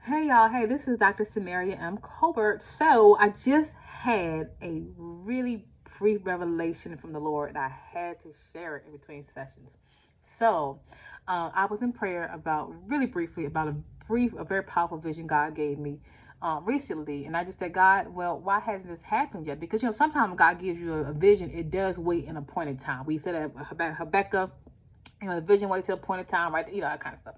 Hey y'all, hey, this is Dr. Samaria M. Colbert. So I just had a really brief revelation from the Lord, and I had to share it in between sessions. So I was in prayer about really briefly about a very powerful vision God gave me recently, and I just said, God, well, why hasn't this happened yet? Because sometimes God gives you a vision, it does wait an appointed time. We said that Habakkuk, the vision waits till appointed time, right? That kind of stuff.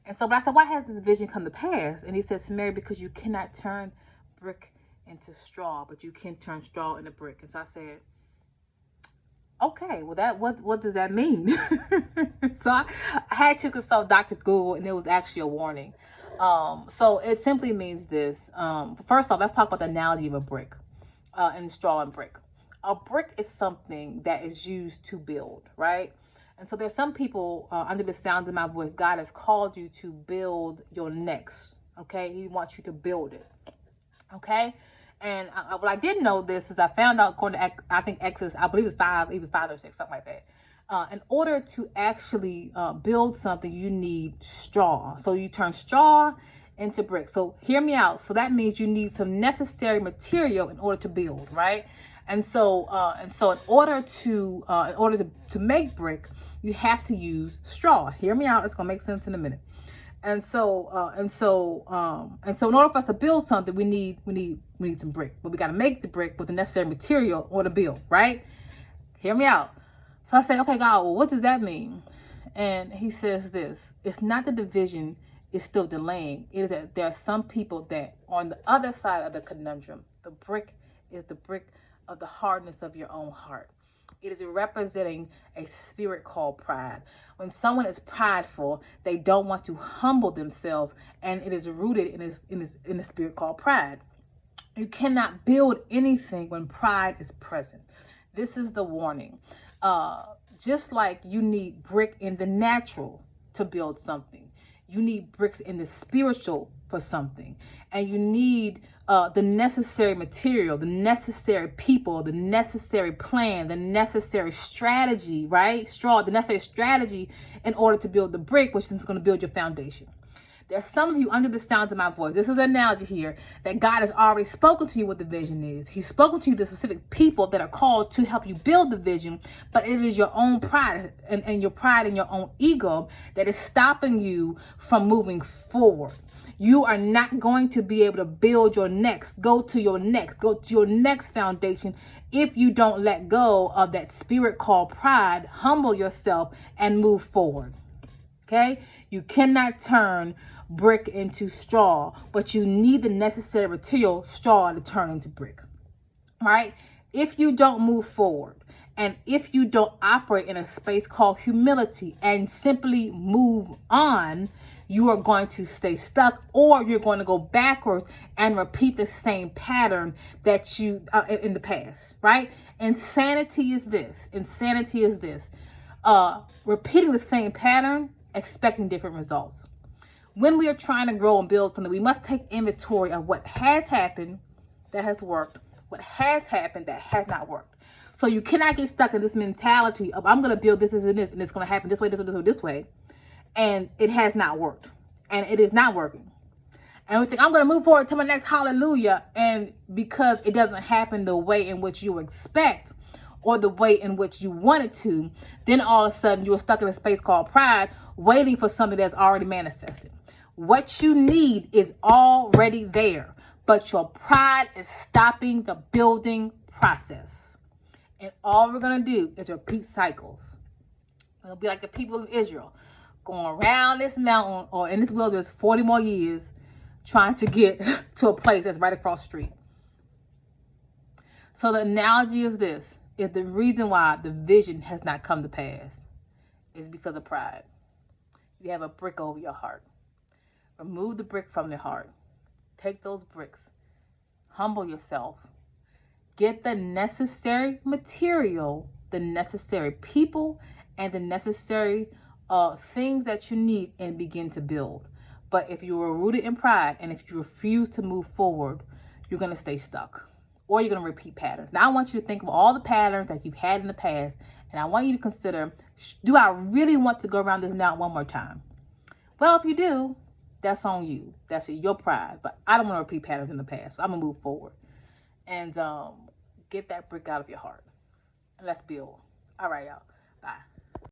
And so, but I said, why has this vision come to pass? And he said, Mary, because you cannot turn brick into straw, but you can turn straw into brick. And so I said, okay, well, what does that mean? So I had to consult Dr. Google, and it was actually a warning. So it simply means this. First off, let's talk about the analogy of a brick and straw and brick. A brick is something that is used to build, right? And so there's some people under the sound of my voice, God has called you to build your next, okay? He wants you to build it, okay? And what I didn't know this is I found out according to, I think Exodus, I believe it's 5, either 5 or 6, something like that. In order to actually build something, you need straw. So you turn straw into brick. So hear me out. So that means you need some necessary material in order to build, right? And so in order to make brick, you have to use straw. Hear me out. It's gonna make sense in a minute. And so in order for us to build something, we need some brick. But we got to make the brick with the necessary material or to build, right? Hear me out. So I say, okay, God, well, what does that mean? And he says this: it's not that the vision is still delaying. It is that there are some people that on the other side of the conundrum, the brick is the brick of the hardness of your own heart. It is representing a spirit called pride. When someone is prideful, they don't want to humble themselves, and it is rooted in a spirit called pride. You cannot build anything when pride is present. This is the warning. Just like you need brick in the natural to build something, you need bricks in the spiritual for something, and you need the necessary material, the necessary people, the necessary plan, the necessary strategy, right? The necessary strategy in order to build the brick, which is going to build your foundation. There's some of you under the sound of my voice. This is an analogy here that God has already spoken to you what the vision is. He's spoken to you the specific people that are called to help you build the vision, but it is your own pride and your pride and your own ego that is stopping you from moving forward. You are not going to be able to build go to your next foundation if you don't let go of that spirit called pride, humble yourself, and move forward. Okay? You cannot turn brick into straw, but you need the necessary material, straw, to turn into brick. All right? If you don't move forward, and if you don't operate in a space called humility and simply move on, you are going to stay stuck, or you're going to go backwards and repeat the same pattern that you in the past, right? Insanity is this. Repeating the same pattern, expecting different results. When we are trying to grow and build something, we must take inventory of what has happened that has worked, what has happened that has not worked. So you cannot get stuck in this mentality of, I'm going to build this, and it's going to happen this way, this way, and it has not worked, and it is not working. And we think, I'm going to move forward to my next hallelujah, and because it doesn't happen the way in which you expect or the way in which you want it to, then all of a sudden you're stuck in a space called pride, waiting for something that's already manifested. What you need is already there, but your pride is stopping the building process. And all we're going to do is repeat cycles. It'll be like the people of Israel going around this mountain or in this wilderness 40 more years trying to get to a place that's right across the street. So the analogy of this is the reason why the vision has not come to pass is because of pride. You have a brick over your heart. Remove the brick from your heart. Take those bricks. Humble yourself. Get the necessary material, the necessary people, and the necessary things that you need, and begin to build. But if you are rooted in pride and if you refuse to move forward, you're going to stay stuck, or you're going to repeat patterns. Now I want you to think of all the patterns that you've had in the past, and I want you to consider, do I really want to go around this mountain one more time? Well, if you do, That's on you. That's your pride. But I don't want to repeat patterns in the past. So I'm gonna move forward and get that brick out of your heart. And let's build. All right, y'all. Bye.